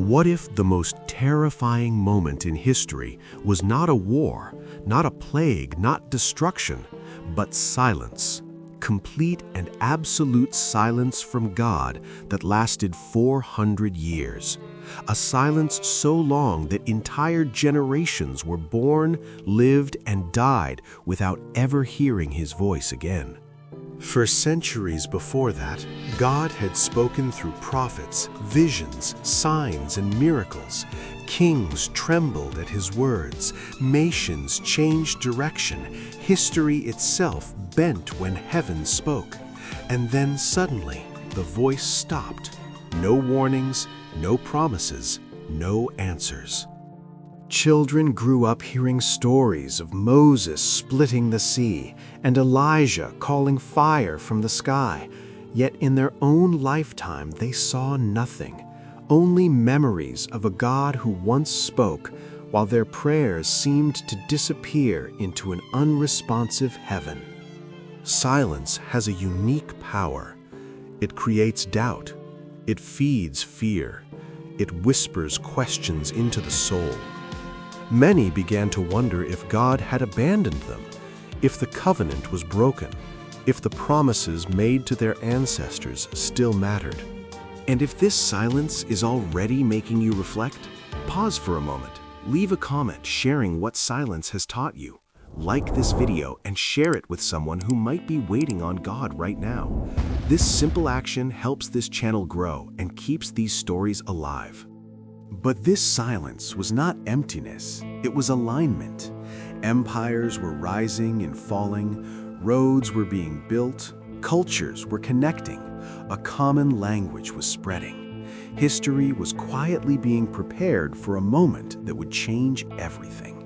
What if the most terrifying moment in history was not a war, not a plague, not destruction, but silence? Complete and absolute silence from God that lasted 400 years. A silence so long that entire generations were born, lived, and died without ever hearing his voice again. For centuries before that, God had spoken through prophets, visions, signs, and miracles. Kings trembled at his words, nations changed direction, history itself bent when heaven spoke. And then suddenly, the voice stopped. No warnings, no promises, no answers. Children grew up hearing stories of Moses splitting the sea and Elijah calling fire from the sky. Yet in their own lifetime they saw nothing, only memories of a God who once spoke, while their prayers seemed to disappear into an unresponsive heaven. Silence has a unique power. It creates doubt. It feeds fear. It whispers questions into the soul. Many began to wonder if God had abandoned them, if the covenant was broken, if the promises made to their ancestors still mattered. And if this silence is already making you reflect, pause for a moment. Leave a comment sharing what silence has taught you. Like this video and share it with someone who might be waiting on God right now. This simple action helps this channel grow and keeps these stories alive. But this silence was not emptiness, it was alignment. Empires were rising and falling, roads were being built, cultures were connecting, a common language was spreading. History was quietly being prepared for a moment that would change everything.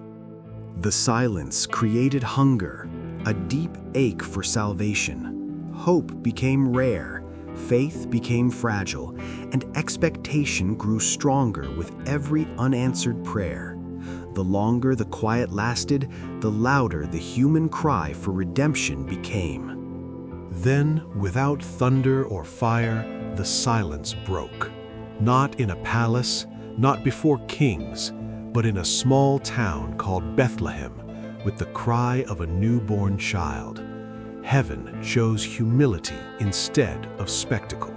The silence created hunger, a deep ache for salvation. Hope became rare. Faith became fragile, and expectation grew stronger with every unanswered prayer. The longer the quiet lasted, the louder the human cry for redemption became. Then, without thunder or fire, the silence broke. Not in a palace, not before kings, but in a small town called Bethlehem, with the cry of a newborn child. Heaven chose humility instead of spectacle.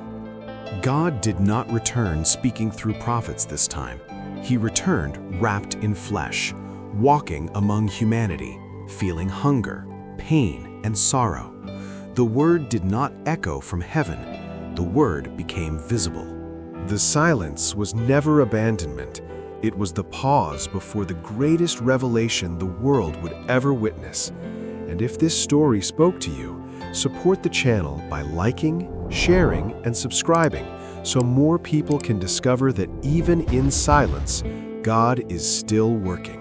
God did not return speaking through prophets this time. He returned wrapped in flesh, walking among humanity, feeling hunger, pain, and sorrow. The word did not echo from heaven. The word became visible. The silence was never abandonment. It was the pause before the greatest revelation the world would ever witness. And if this story spoke to you, support the channel by liking, sharing, and subscribing so more people can discover that even in silence, God is still working.